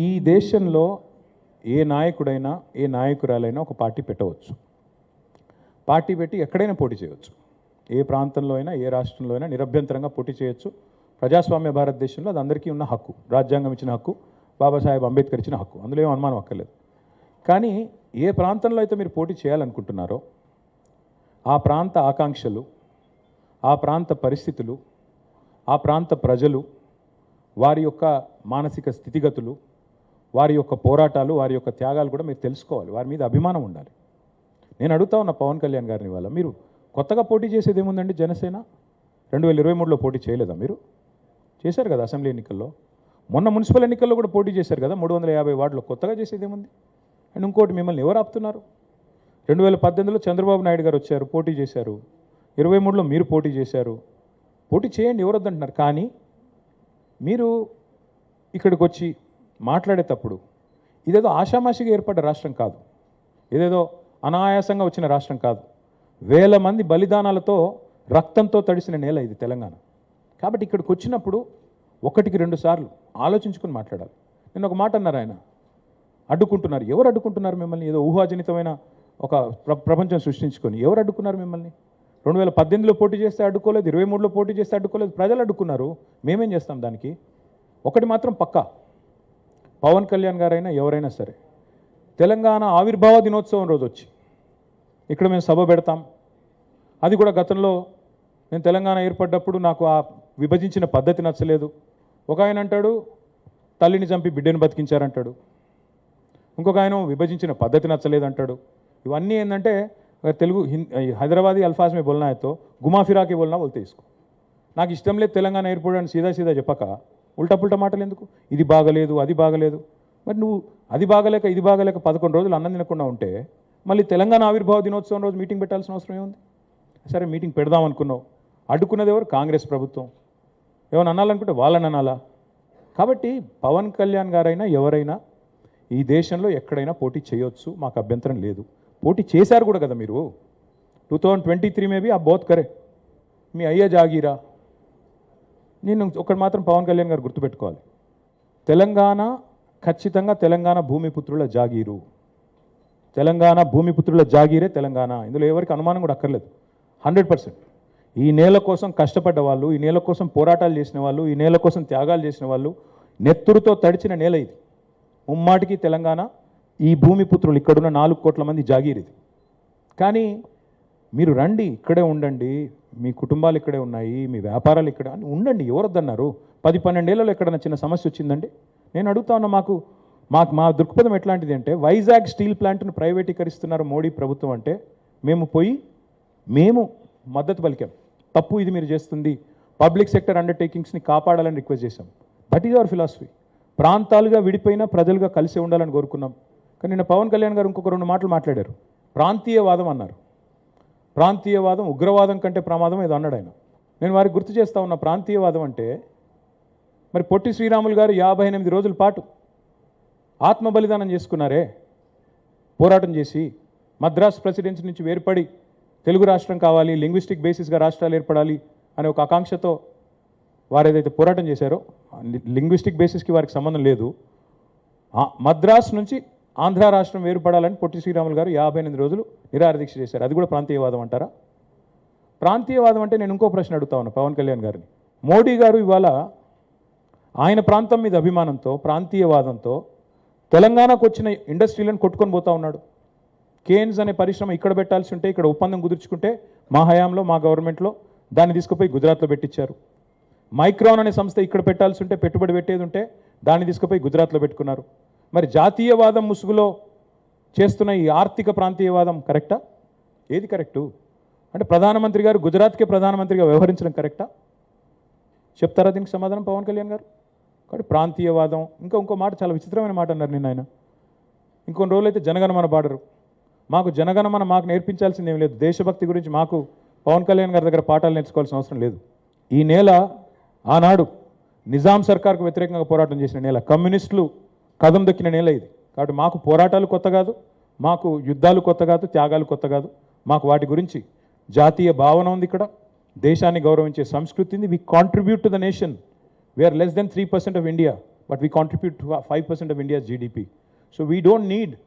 ఈ దేశంలో ఏ నాయకుడైనా ఏ నాయకురాలైనా ఒక పార్టీ పెట్టవచ్చు. పార్టీ పెట్టి ఎక్కడైనా పోటీ చేయవచ్చు. ఏ ప్రాంతంలో అయినా ఏ రాష్ట్రంలో అయినా నిరభ్యంతరంగా పోటీ చేయొచ్చు. ప్రజాస్వామ్య భారతదేశంలో అది అందరికీ ఉన్న హక్కు, రాజ్యాంగం ఇచ్చిన హక్కు, బాబాసాహెబ్ అంబేద్కర్ ఇచ్చిన హక్కు, అందులో ఏం అనుమానం అక్కర్లేదు. కానీ ఏ ప్రాంతంలో అయితే మీరు పోటీ చేయాలనుకుంటున్నారో ఆ ప్రాంత ఆకాంక్షలు, ఆ ప్రాంత పరిస్థితులు, ఆ ప్రాంత ప్రజలు, వారి యొక్క మానసిక స్థితిగతులు, వారి యొక్క పోరాటాలు, వారి యొక్క త్యాగాలు కూడా మీరు తెలుసుకోవాలి. వారి మీద అభిమానం ఉండాలి. నేను అడుగుతా ఉన్న పవన్ కళ్యాణ్ గారిని వల్ల మీరు కొత్తగా పోటీ చేసేది ఏముందండి? జనసేన 2023లో పోటీ చేయలేదా? మీరు చేశారు కదా అసెంబ్లీ ఎన్నికల్లో. మొన్న మున్సిపల్ ఎన్నికల్లో కూడా పోటీ చేశారు కదా 350 వార్డులో. కొత్తగా చేసేది ఏముంది? అండ్ ఇంకోటి, మిమ్మల్ని ఎవరు ఆపుతున్నారు? 2018లో చంద్రబాబు నాయుడు గారు వచ్చారు, పోటీ చేశారు. 23లో మీరు పోటీ చేశారు. పోటీ చేయండి, ఎవరు వద్దంటున్నారు. కానీ మీరు ఇక్కడికి వచ్చి మాట్లాడేటప్పుడు ఇదేదో ఆషామాషిగా ఏర్పడ్డ రాష్ట్రం కాదు, ఇదేదో అనాయాసంగా వచ్చిన రాష్ట్రం కాదు. వేల మంది బలిదానాలతో రక్తంతో తడిసిన నేల ఇది తెలంగాణ. కాబట్టి ఇక్కడికి వచ్చినప్పుడు ఒకటికి 2 సార్లు ఆలోచించుకొని మాట్లాడాలి. నేను ఒక మాట అన్నారు, ఆయన అడ్డుకుంటున్నారు. ఎవరు అడ్డుకుంటున్నారు మిమ్మల్ని? ఏదో ఊహాజనితమైన ఒక ప్రపంచం సృష్టించుకొని ఎవరు అడ్డుకున్నారు మిమ్మల్ని? 2018లో పోటీ చేస్తే అడ్డుకోలేదు, 23లో పోటీ చేస్తే అడ్డుకోలేదు, ప్రజలు అడ్డుకున్నారు. మేమేం చేస్తాం దానికి? ఒకటి మాత్రం పక్కా, పవన్ కళ్యాణ్ గారైనా ఎవరైనా సరే తెలంగాణ ఆవిర్భావ దినోత్సవం రోజు వచ్చి ఇక్కడ మేము సభ పెడతాం. అది కూడా గతంలో నేను తెలంగాణ ఏర్పడ్డప్పుడు నాకు ఆ విభజించిన పద్ధతి నచ్చలేదు. ఒక ఆయన అంటాడు తల్లిని చంపి బిడ్డను బతికించారంటాడు, ఇంకొక ఆయన విభజించిన పద్ధతి నచ్చలేదంటాడు. ఇవన్నీ ఏంటంటే తెలుగు హైదరాబాదీ అల్ఫాజ్ మే బోల్నా అయితే గుమా ఫిరాకి బోల్నా బోల్తే ఇసుకో. నాకు ఇష్టం లేదు తెలంగాణ ఏర్పడని సీదా చెప్పక ఉల్టా పుల్టా మాటలు ఎందుకు? ఇది బాగలేదు, అది బాగలేదు. మరి నువ్వు అది బాగలేక ఇది బాగలేక 11 రోజులు అన్నం తినకుండా ఉంటే మళ్ళీ తెలంగాణ ఆవిర్భావ దినోత్సవం రోజు మీటింగ్ పెట్టాల్సిన అవసరం ఏముంది? సరే మీటింగ్ పెడదాం అనుకున్నావు, అడ్డుకున్నది ఎవరు? కాంగ్రెస్ ప్రభుత్వం. ఏమైనా అనాలనుకుంటే వాళ్ళని అనాలా? కాబట్టి పవన్ కళ్యాణ్ గారైనా ఎవరైనా ఈ దేశంలో ఎక్కడైనా పోటీ చేయొచ్చు, మాకు అభ్యంతరం లేదు. పోటీ చేశారు కూడా కదా మీరు. 2023 మేబీ ఆ బోత్ కరే, మీ అయ్యా జాగీరా. నేను ఒకటి మాత్రం పవన్ కళ్యాణ్ గారు గుర్తుపెట్టుకోవాలి, తెలంగాణ ఖచ్చితంగా తెలంగాణ భూమిపుత్రుల జాగీరు. తెలంగాణ భూమిపుత్రుల జాగీరే తెలంగాణ. ఇందులో ఎవరికి అనుమానం కూడా అక్కర్లేదు. 100% ఈ నేల కోసం కష్టపడ్డ వాళ్ళు, ఈ నేల కోసం పోరాటాలు చేసిన వాళ్ళు, ఈ నేల కోసం త్యాగాలు చేసిన వాళ్ళు, నెత్తురుతో తడిచిన నేల ఇది. ముమ్మాటికి తెలంగాణ ఈ భూమిపుత్రులు ఇక్కడున్న 4 కోట్ల మంది జాగీర్ ఇది. కానీ మీరు రండి, ఇక్కడే ఉండండి, మీ కుటుంబాలు ఇక్కడే ఉన్నాయి, మీ వ్యాపారాలు ఇక్కడ అని ఉండండి. ఎవరొద్దన్నారు? 10-12 ఏళ్లలో ఎక్కడన్నా చిన్న సమస్య వచ్చిందండి? నేను అడుగుతా ఉన్నా, మా దృక్పథం ఎట్లాంటిది అంటే, వైజాగ్ స్టీల్ ప్లాంట్ను ప్రైవేటీకరిస్తున్నారు మోడీ ప్రభుత్వం అంటే మేము మద్దతు పలికాం. తప్పు ఇది మీరు చేస్తుంది, పబ్లిక్ సెక్టర్ అండర్టేకింగ్స్ని కాపాడాలని రిక్వెస్ట్ చేశాం. That is our philosophy. ప్రాంతాలుగా విడిపోయినా ప్రజలుగా కలిసి ఉండాలని కోరుకున్నాం. కానీ నిన్న పవన్ కళ్యాణ్ గారు ఇంకొక 2 మాటలు మాట్లాడారు. ప్రాంతీయవాదం అన్నారు. ప్రాంతీయవాదం ఉగ్రవాదం కంటే ప్రమాదం ఏదో అన్నాడు ఆయన. నేను వారికి గుర్తు చేస్తా ఉన్న, ప్రాంతీయవాదం అంటే మరి పొట్టి శ్రీరాములు గారు 58 రోజుల పాటు ఆత్మ బలిదానం చేసుకున్నారే, పోరాటం చేసి మద్రాస్ ప్రెసిడెన్సీ నుంచి వేర్పడి తెలుగు రాష్ట్రం కావాలి, లింగ్విస్టిక్ బేసిస్గా రాష్ట్రాలు ఏర్పడాలి అనే ఒక ఆకాంక్షతో వారు ఏదైతే పోరాటం చేశారో, లింగ్విస్టిక్ బేసిస్కి వారికి సంబంధం లేదు. మద్రాస్ నుంచి ఆంధ్ర రాష్ట్రం వేరుపడాలని పొట్టి శ్రీరాములు గారు 58 రోజులు నిరాహారదీక్ష చేశారు. అది కూడా ప్రాంతీయవాదం అంటారా? ప్రాంతీయవాదం అంటే నేను ఇంకో ప్రశ్న అడుగుతా ఉన్నా పవన్ కళ్యాణ్ గారిని. మోడీ గారు ఇవాళ ఆయన ప్రాంతం మీద అభిమానంతో, ప్రాంతీయవాదంతో తెలంగాణకు వచ్చిన ఇండస్ట్రీలను కొట్టుకొని పోతా ఉన్నాడు. కేన్స్ అనే పరిశ్రమ ఇక్కడ పెట్టాల్సి ఉంటే, ఇక్కడ ఒప్పందం కుదుర్చుకుంటే మా హయాంలో, మా గవర్నమెంట్లో దాన్ని తీసుకుపోయి గుజరాత్లో పెట్టించారు. మైక్రాన్ అనే సంస్థ ఇక్కడ పెట్టాల్సి ఉంటే, పెట్టుబడి పెట్టేది ఉంటే దాన్ని తీసుకుపోయి గుజరాత్లో పెట్టుకున్నారు. మరి జాతీయవాదం ముసుగులో చేస్తున్న ఈ ఆర్థిక ప్రాంతీయవాదం కరెక్టా? ఏది కరెక్టు? అంటే ప్రధానమంత్రి గారు గుజరాత్కే ప్రధానమంత్రిగా వ్యవహరించడం కరెక్టా? చెప్తారా దీనికి సమాధానం పవన్ కళ్యాణ్ గారు? కాబట్టి ప్రాంతీయవాదం, ఇంకో మాట చాలా విచిత్రమైన మాట అన్నారు నిన్న ఆయన. ఇంకొన్ని రోజులైతే జనగణమన పాడరు. మాకు జనగణమన మాకు నేర్పించాల్సింది ఏం లేదు. దేశభక్తి గురించి మాకు పవన్ కళ్యాణ్ గారి దగ్గర పాఠాలు నేర్చుకోవాల్సిన అవసరం లేదు. ఈ నేల ఆనాడు నిజాం సర్కార్కు వ్యతిరేకంగా పోరాటం చేసిన నేల, కమ్యూనిస్టులు కదం దొక్కిన నేల ఇది. కాబట్టి మాకు పోరాటాలు కొత్త కాదు, మాకు యుద్ధాలు కొత్త కాదు, త్యాగాలు కొత్త కాదు. మాకు వాటి గురించి జాతీయ భావన ఉంది. ఇక్కడ దేశాన్ని గౌరవించే సంస్కృతి ఉంది. We contribute to the nation. We are less than 3% of India. but we contribute to 5% of India's GDP. So we don't need